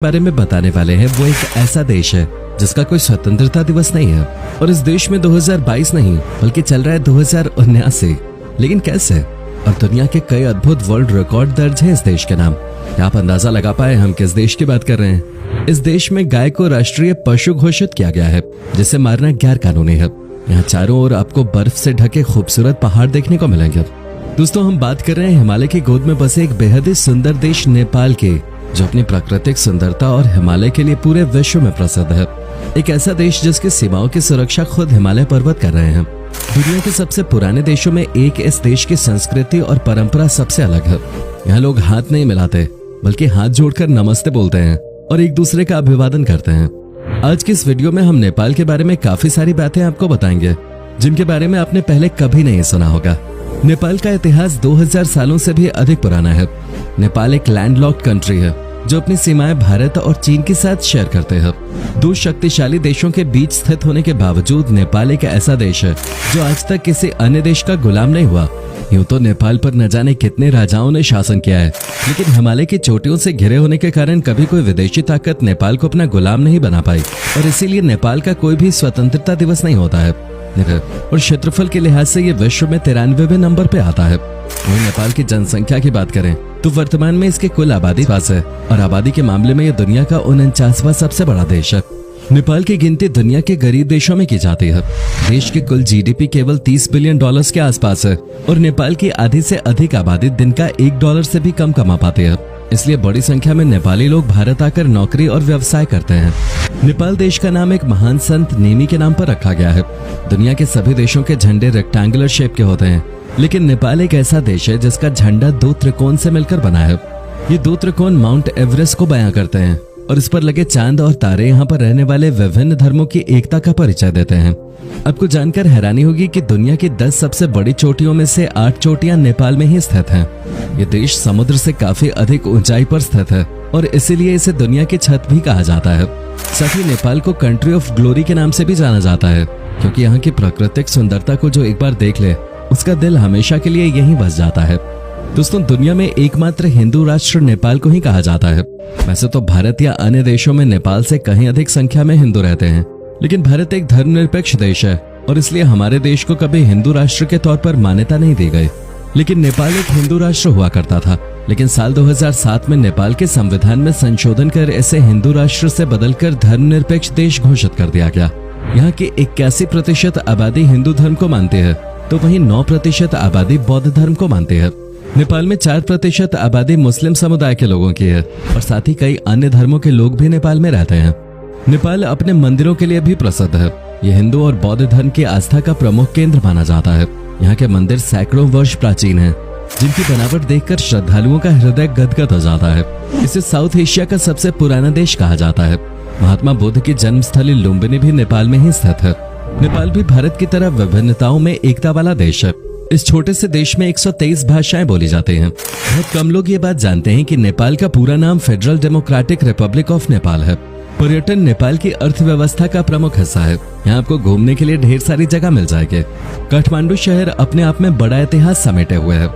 बारे में बताने वाले हैं। वो एक ऐसा देश है जिसका कोई स्वतंत्रता दिवस नहीं है और इस देश में 2022 नहीं बल्कि चल रहा है 2079। लेकिन कैसे? और दुनिया के कई अद्भुत वर्ल्ड रिकॉर्ड दर्ज हैं इस देश के नाम। क्या आप अंदाजा लगा पाए हम किस देश की बात कर रहे हैं? इस देश में गाय को राष्ट्रीय पशु घोषित किया गया है, जिसे मारना गैर कानूनी है। यहाँ चारों ओर आपको बर्फ से ढके खूबसूरत पहाड़ देखने को मिलेंगे। दोस्तों, हम बात कर रहे हैं हिमालय की गोद में बसे एक बेहद ही सुंदर देश नेपाल के, जो अपनी प्राकृतिक सुंदरता और हिमालय के लिए पूरे विश्व में प्रसिद्ध है। एक ऐसा देश जिसकी सीमाओं की सुरक्षा खुद हिमालय पर्वत कर रहे हैं। दुनिया के सबसे पुराने देशों में एक इस देश की संस्कृति और परंपरा सबसे अलग है। यहाँ लोग हाथ नहीं मिलाते बल्कि हाथ जोड़कर नमस्ते बोलते हैं और एक दूसरे का अभिवादन करते हैं। आज की इस वीडियो में हम नेपाल के बारे में काफी सारी बातें आपको बताएंगे जिनके बारे में आपने पहले कभी नहीं सुना होगा। नेपाल का इतिहास 2000 सालों से भी अधिक पुराना है। नेपाल एक लैंडलॉक्ड कंट्री है जो अपनी सीमाएं भारत और चीन के साथ शेयर करते हैं। दो शक्तिशाली देशों के बीच स्थित होने के बावजूद नेपाल एक ऐसा देश है जो आज तक किसी अन्य देश का गुलाम नहीं हुआ। यूं तो नेपाल पर न जाने कितने राजाओं ने शासन किया है, लेकिन हिमालय की चोटियों से घिरे होने के कारण कभी कोई विदेशी ताकत नेपाल को अपना गुलाम नहीं बना पाई और इसीलिए नेपाल का कोई भी स्वतंत्रता दिवस नहीं होता है। और क्षेत्रफल के लिहाज से ये विश्व में 93वें नंबर पे आता है। वहीं नेपाल की जनसंख्या की बात करें तो वर्तमान में इसकी कुल आबादी 5 है और आबादी के मामले में ये दुनिया का 49वां सबसे बड़ा देश है। नेपाल की गिनती दुनिया के गरीब देशों में की जाती है। देश की कुल जीडीपी केवल $30 बिलियन के आसपास है और नेपाल की आधी से अधिक आबादी दिन का $1 से भी कम कमा पाती है। इसलिए बड़ी संख्या में नेपाली लोग भारत आकर नौकरी और व्यवसाय करते हैं। नेपाल देश का नाम एक महान संत नेमी के नाम पर रखा गया है। दुनिया के सभी देशों के झंडे रेक्टेंगुलर शेप के होते हैं, लेकिन नेपाल एक ऐसा देश है जिसका झंडा 2 त्रिकोण से मिलकर बना है। ये 2 त्रिकोण माउंट एवरेस्ट को बयां करते हैं और इस पर लगे चांद और तारे यहाँ पर रहने वाले विभिन्न धर्मों की एकता का परिचय देते हैं। आपको जानकर हैरानी होगी कि दुनिया की 10 सबसे बड़ी चोटियों में से 8 चोटियां नेपाल में ही स्थित हैं। ये देश समुद्र से काफी अधिक ऊंचाई पर स्थित है और इसीलिए इसे दुनिया की छत भी कहा जाता है। साथ ही नेपाल को कंट्री ऑफ ग्लोरी के नाम से भी जाना जाता है, क्योंकि यहाँ की प्राकृतिक सुंदरता को जो एक बार देख ले उसका दिल हमेशा के लिए यहीं बस जाता है। दोस्तों, दुनिया में एकमात्र हिंदू राष्ट्र नेपाल को ही कहा जाता है। वैसे तो भारत या अन्य देशों में नेपाल से कहीं अधिक संख्या में हिंदू रहते हैं, लेकिन भारत एक धर्मनिरपेक्ष देश है और इसलिए हमारे देश को कभी हिंदू राष्ट्र के तौर पर मान्यता नहीं दी गई। लेकिन नेपाल एक हिंदू राष्ट्र हुआ करता था, लेकिन साल 2007 में नेपाल के संविधान में संशोधन कर इसे हिंदू राष्ट्र से बदलकर धर्मनिरपेक्ष देश घोषित कर दिया गया। यहाँ की 81% आबादी हिंदू धर्म को मानती है, तो वहीं 9% आबादी बौद्ध धर्म को मानती है। नेपाल में 4% आबादी मुस्लिम समुदाय के लोगों की है और साथ ही कई अन्य धर्मों के लोग भी नेपाल में रहते हैं। नेपाल अपने मंदिरों के लिए भी प्रसिद्ध है। ये हिंदू और बौद्ध धर्म की आस्था का प्रमुख केंद्र माना जाता है। यहाँ के मंदिर सैकड़ों वर्ष प्राचीन हैं, जिनकी बनावट देखकर श्रद्धालुओं का हृदय गदगद हो जाता है। इसे साउथ एशिया का सबसे पुराना देश कहा जाता है। महात्मा बुद्ध की जन्मस्थली लुम्बिनी भी नेपाल में ही स्थित है। नेपाल भी भारत की तरह विभिन्नताओं में एकता वाला देश है। इस छोटे से देश में 123 भाषाएं बोली जाती हैं। बहुत कम लोग ये बात जानते हैं कि नेपाल का पूरा नाम federal democratic Republic of Nepal है। पर्यटन नेपाल की अर्थव्यवस्था का प्रमुख हिस्सा है। यहाँ आपको घूमने के लिए ढेर सारी जगह मिल जाएगी। काठमांडू शहर अपने आप में बड़ा इतिहास समेटे हुए है।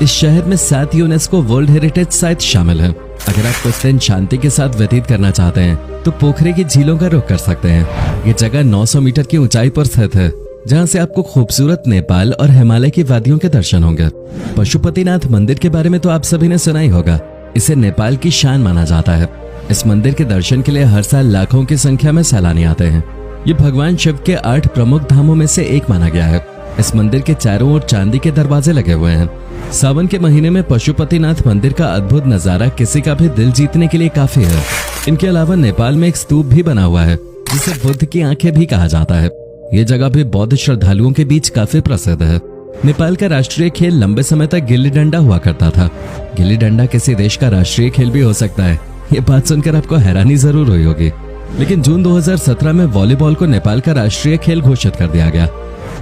इस शहर में 7 यूनेस्को वर्ल्ड हेरिटेज साइट शामिल है। अगर आप कुछ दिन शांति के साथ व्यतीत करना चाहते हैं तो पोखरे की झीलों का रुख कर सकते हैं। ये जगह 900 मीटर की ऊंचाई पर स्थित है, जहाँ से आपको खूबसूरत नेपाल और हिमालय की वादियों के दर्शन होंगे। पशुपतिनाथ मंदिर के बारे में तो आप सभी ने सुना ही होगा। इसे नेपाल की शान माना जाता है। इस मंदिर के दर्शन के लिए हर साल लाखों की संख्या में सैलानी आते हैं। ये भगवान शिव के 8 प्रमुख धामों में से एक माना गया है। इस मंदिर के चारों ओर चांदी के दरवाजे लगे हुए हैं। सावन के महीने में पशुपतिनाथ मंदिर का अद्भुत नजारा किसी का भी दिल जीतने के लिए काफी है। इनके अलावा नेपाल में एक स्तूप भी बना हुआ है, जिसे बुद्ध की आंखें भी कहा जाता है। ये जगह भी बौद्ध श्रद्धालुओं के बीच काफी प्रसिद्ध है। नेपाल का राष्ट्रीय खेल लंबे समय तक गिल्ली डंडा हुआ करता था। गिल्ली डंडा किसी देश का राष्ट्रीय खेल भी हो सकता है, ये बात सुनकर आपको हैरानी जरूर हुई होगी। लेकिन जून 2017 में वॉलीबॉल को नेपाल का राष्ट्रीय खेल घोषित कर दिया गया।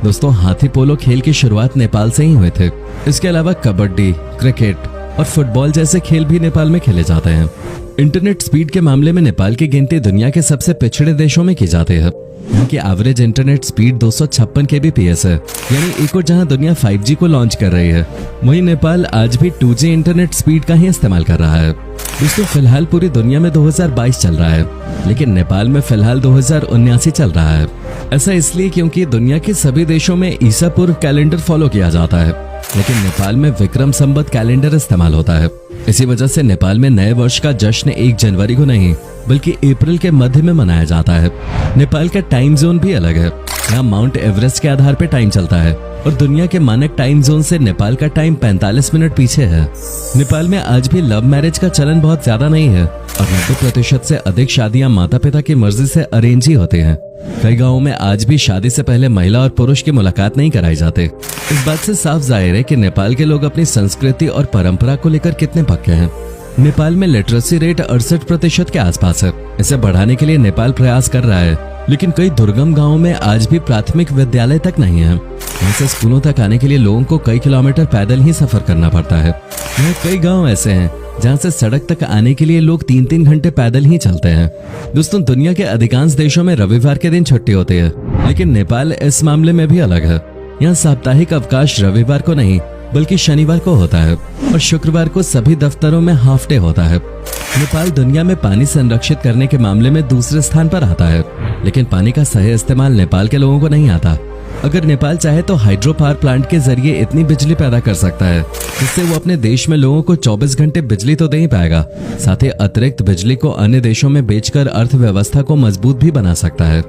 दोस्तों, हाथी पोलो खेल की शुरुआत नेपाल से ही हुए थे। इसके अलावा कबड्डी, क्रिकेट और फुटबॉल जैसे खेल भी नेपाल में खेले जाते हैं। इंटरनेट स्पीड के मामले में नेपाल की गिनती दुनिया के सबसे पिछड़े देशों में की जाती है। यहाँ की एवरेज इंटरनेट स्पीड 256 kbps है, यानी एक और जहाँ दुनिया 5G को लॉन्च कर रही है, वहीं नेपाल आज भी 2G इंटरनेट स्पीड का ही इस्तेमाल कर रहा है। दोस्तों फिलहाल पूरी दुनिया में 2022 चल रहा है, लेकिन नेपाल में फिलहाल 2079 चल रहा है। ऐसा इसलिए क्योंकि दुनिया के सभी देशों में ईसा पूर्व कैलेंडर फॉलो किया जाता है, लेकिन नेपाल में विक्रम संवत कैलेंडर इस्तेमाल होता है। इसी वजह से नेपाल में नए वर्ष का जश्न 1 जनवरी को नहीं बल्कि अप्रैल के मध्य में मनाया जाता है। नेपाल का टाइम जोन भी अलग है। यहाँ माउंट एवरेस्ट के आधार पर टाइम चलता है और दुनिया के मानक टाइम जोन से नेपाल का टाइम 45 मिनट पीछे है। नेपाल में आज भी लव मैरिज का चलन बहुत ज्यादा नहीं है और 90% से अधिक शादियां माता पिता की मर्जी से अरेंज ही होते हैं। कई गाँवों में आज भी शादी से पहले महिला और पुरुष की मुलाकात नहीं कराई जाते। इस बात से साफ जाहिर है कि नेपाल के लोग अपनी संस्कृति और परंपरा को लेकर कितने पक्के हैं। नेपाल में लिटरेसी रेट 68% के आसपास है। इसे बढ़ाने के लिए नेपाल प्रयास कर रहा है, लेकिन कई दुर्गम गांवों में आज भी प्राथमिक विद्यालय तक नहीं है। यहाँ से स्कूलों तक आने के लिए लोगों को कई किलोमीटर पैदल ही सफर करना पड़ता है। यहाँ कई गांव ऐसे हैं जहाँ से सड़क तक आने के लिए लोग 3-3 घंटे पैदल ही चलते हैं। दोस्तों दुनिया के अधिकांश देशों में रविवार के दिन छुट्टी होती है, लेकिन नेपाल इस मामले में भी अलग है। यहाँ साप्ताहिक अवकाश रविवार को नहीं बल्कि शनिवार को होता है और शुक्रवार को सभी दफ्तरों में हाफ डे होता है। नेपाल दुनिया में पानी संरक्षित करने के मामले में दूसरे स्थान पर आता है, लेकिन पानी का सही इस्तेमाल नेपाल के लोगों को नहीं आता। अगर नेपाल चाहे तो हाइड्रो पावर प्लांट के जरिए इतनी बिजली पैदा कर सकता है जिससे वो अपने देश में लोगों को 24 घंटे बिजली तो दे ही पाएगा, साथ ही अतिरिक्त बिजली को अन्य देशों में बेचकर अर्थव्यवस्था को मजबूत भी बना सकता है।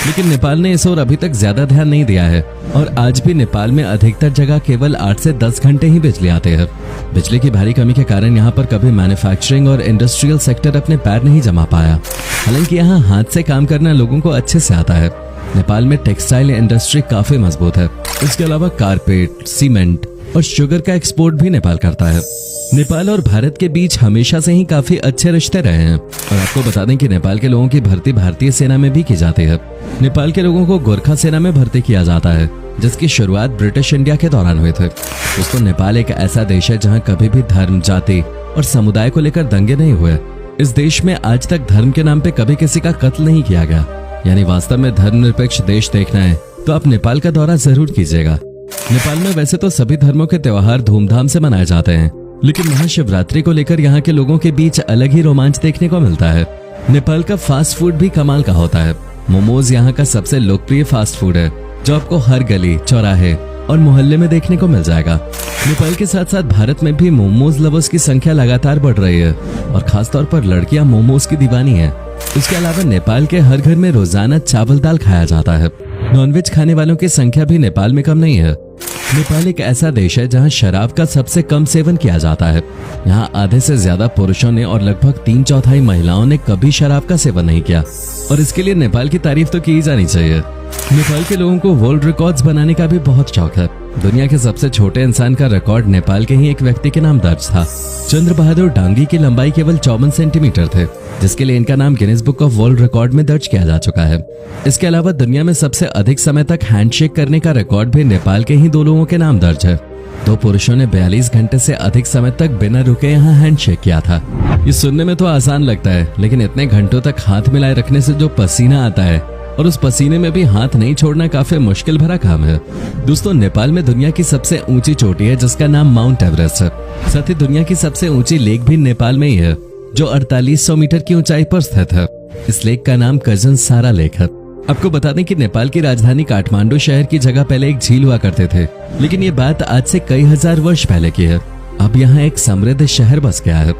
लेकिन नेपाल ने इस ओर अभी तक ज्यादा ध्यान नहीं दिया है और आज भी नेपाल में अधिकतर जगह केवल 8 से 10 घंटे ही बिजली आते हैं। बिजली की भारी कमी के कारण यहाँ पर कभी मैन्युफैक्चरिंग और इंडस्ट्रियल सेक्टर अपने पैर नहीं जमा पाया। हालांकि यहाँ हाथ से काम करना लोगों को अच्छे से आता है। नेपाल में टेक्सटाइल इंडस्ट्री काफी मजबूत है। इसके अलावा कारपेट, सीमेंट और शुगर का एक्सपोर्ट भी नेपाल करता है। नेपाल और भारत के बीच हमेशा से ही काफी अच्छे रिश्ते रहे हैं और आपको बता दें कि नेपाल के लोगों की भर्ती भारतीय सेना में भी की जाती है। नेपाल के लोगों को गोरखा सेना में भर्ती किया जाता है, जिसकी शुरुआत ब्रिटिश इंडिया के दौरान हुए थे। दोस्तों नेपाल एक ऐसा देश है जहाँ कभी भी धर्म, जाति और समुदाय को लेकर दंगे नहीं हुए। इस देश में आज तक धर्म के नाम पे कभी किसी का कत्ल नहीं किया गया। यानी वास्तव में धर्मनिरपेक्ष देश देखना है तो आप नेपाल का दौरा जरूर कीजिएगा। नेपाल में वैसे तो सभी धर्मों के त्योहार धूमधाम से मनाए जाते हैं, लेकिन महाशिवरात्रि को लेकर यहाँ के लोगों के बीच अलग ही रोमांच देखने को मिलता है। नेपाल का फास्ट फूड भी कमाल का होता है। मोमोज यहाँ का सबसे लोकप्रिय फास्ट फूड है, जो आपको हर गली, चौराहे और मोहल्ले में देखने को मिल जाएगा। नेपाल के साथ साथ भारत में भी मोमोज लवर्स की संख्या लगातार बढ़ रही है और खासतौर पर लड़कियां मोमोज की दीवानी है। इसके अलावा नेपाल के हर घर में रोजाना चावल दाल खाया जाता है। नॉनवेज खाने वालों की संख्या भी नेपाल में कम नहीं है। नेपाल एक ऐसा देश है जहां शराब का सबसे कम सेवन किया जाता है। यहां आधे से ज्यादा पुरुषों ने और लगभग 3/4 महिलाओं ने कभी शराब का सेवन नहीं किया और इसके लिए नेपाल की तारीफ तो की जानी चाहिए। नेपाल के लोगों को वर्ल्ड रिकॉर्ड्स बनाने का भी बहुत शौक है। दुनिया के सबसे छोटे इंसान का रिकॉर्ड नेपाल के ही एक व्यक्ति के नाम दर्ज था। चंद्र बहादुर डांगी की लंबाई केवल 54 सेंटीमीटर थे, जिसके लिए इनका नाम Guinness book of world record में दर्ज किया जा चुका है। इसके अलावा दुनिया में सबसे अधिक समय तक हैंडशेक करने का रिकॉर्ड भी नेपाल के ही 2 लोगों के नाम दर्ज है। 2 पुरुषों ने 42 घंटे से अधिक समय तक बिना रुके यहाँ हैंडशेक किया था। ये सुनने में तो आसान लगता है, लेकिन इतने घंटों तक हाथ मिलाए रखने से जो पसीना आता है और उस पसीने में भी हाथ नहीं छोड़ना काफी मुश्किल भरा काम है। दोस्तों नेपाल में दुनिया की सबसे ऊंची चोटी है जिसका नाम माउंट एवरेस्ट है। साथ ही दुनिया की सबसे ऊंची लेक भी नेपाल में ही है, जो 4800 मीटर की ऊंचाई पर स्थित है। इस लेक का नाम कजन सारा लेक है। आपको बता दें कि नेपाल की राजधानी काठमांडू शहर की जगह पहले एक झील हुआ करते थे, लेकिन ये बात आज से कई हजार वर्ष पहले की है। अब यहाँ एक समृद्ध शहर बस गया है।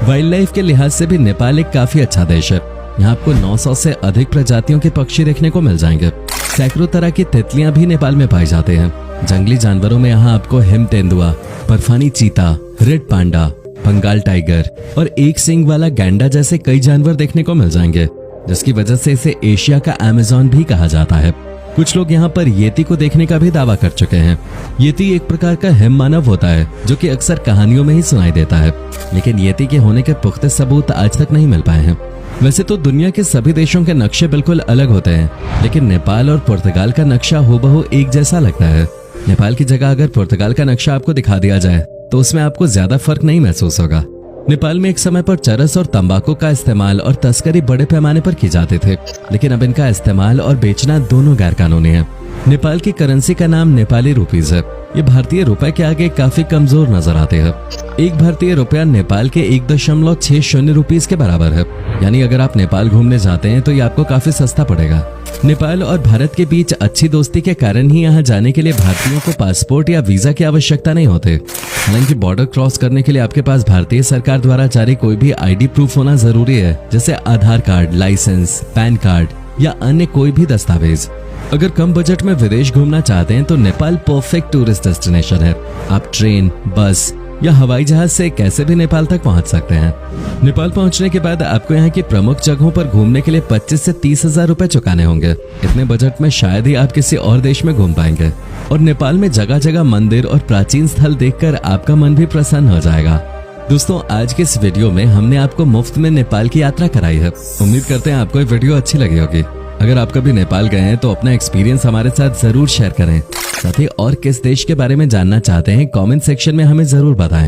वाइल्ड लाइफ के लिहाज से भी नेपाल एक काफी अच्छा देश है। यहाँ आपको 900 से अधिक प्रजातियों के पक्षी देखने को मिल जाएंगे। सैकड़ों तरह की तितलियां भी नेपाल में पाई जाते हैं। जंगली जानवरों में यहाँ आपको हिम तेंदुआ, बर्फानी चीता, रेड पांडा, बंगाल टाइगर और एक सींग वाला गैंडा जैसे कई जानवर देखने को मिल जाएंगे, जिसकी वजह से इसे एशिया का अमेज़न भी कहा जाता है। कुछ लोग यहाँ पर येती को देखने का भी दावा कर चुके हैं। येती एक प्रकार का हिम मानव होता है जो कि अक्सर कहानियों में ही सुनाई देता है, लेकिन येती के होने के पुख्ते सबूत आज तक नहीं मिल पाए हैं। वैसे तो दुनिया के सभी देशों के नक्शे बिल्कुल अलग होते हैं, लेकिन नेपाल और पुर्तगाल का नक्शा हूबहू एक जैसा लगता है। नेपाल की जगह अगर पुर्तगाल का नक्शा आपको दिखा दिया जाए तो उसमें आपको ज्यादा फर्क नहीं महसूस होगा। नेपाल में एक समय पर चरस और तंबाकू का इस्तेमाल और तस्करी बड़े पैमाने पर की जाते थे, लेकिन अब इनका इस्तेमाल और बेचना दोनों गैर कानूनी है। नेपाल की करेंसी का नाम नेपाली रुपीज है। ये भारतीय रुपए के आगे काफी कमजोर नजर आते हैं। एक भारतीय रुपया नेपाल के 1.60 रुपीस के बराबर है। यानी अगर आप नेपाल घूमने जाते हैं तो ये आपको काफी सस्ता पड़ेगा। नेपाल और भारत के बीच अच्छी दोस्ती के कारण ही यहाँ जाने के लिए भारतीयों को पासपोर्ट या वीजा की आवश्यकता नहीं होती। हालांकि बॉर्डर क्रॉस करने के लिए आपके पास भारतीय सरकार द्वारा जारी कोई भी आईडी प्रूफ होना जरूरी है, जैसे आधार कार्ड, लाइसेंस, पैन कार्ड या अन्य कोई भी दस्तावेज। अगर कम बजट में विदेश घूमना चाहते हैं तो नेपाल परफेक्ट टूरिस्ट डेस्टिनेशन है। आप ट्रेन, बस या हवाई जहाज से कैसे भी नेपाल तक पहुंच सकते हैं। नेपाल पहुंचने के बाद आपको यहाँ की प्रमुख जगहों पर घूमने के लिए 25 से 30 हजार रुपए चुकाने होंगे। इतने बजट में शायद ही आप किसी और देश में घूम पाएंगे। और नेपाल में जगह जगह मंदिर और प्राचीन स्थल देखकर आपका मन भी प्रसन्न हो जाएगा। दोस्तों, आज के इस वीडियो में हमने आपको मुफ्त में नेपाल की यात्रा कराई है। उम्मीद करते हैं आपको ये वीडियो अच्छी लगी होगी। अगर आप कभी नेपाल गए हैं तो अपना एक्सपीरियंस हमारे साथ जरूर शेयर करें। साथ ही और किस देश के बारे में जानना चाहते हैं कमेंट सेक्शन में हमें जरूर बताएं।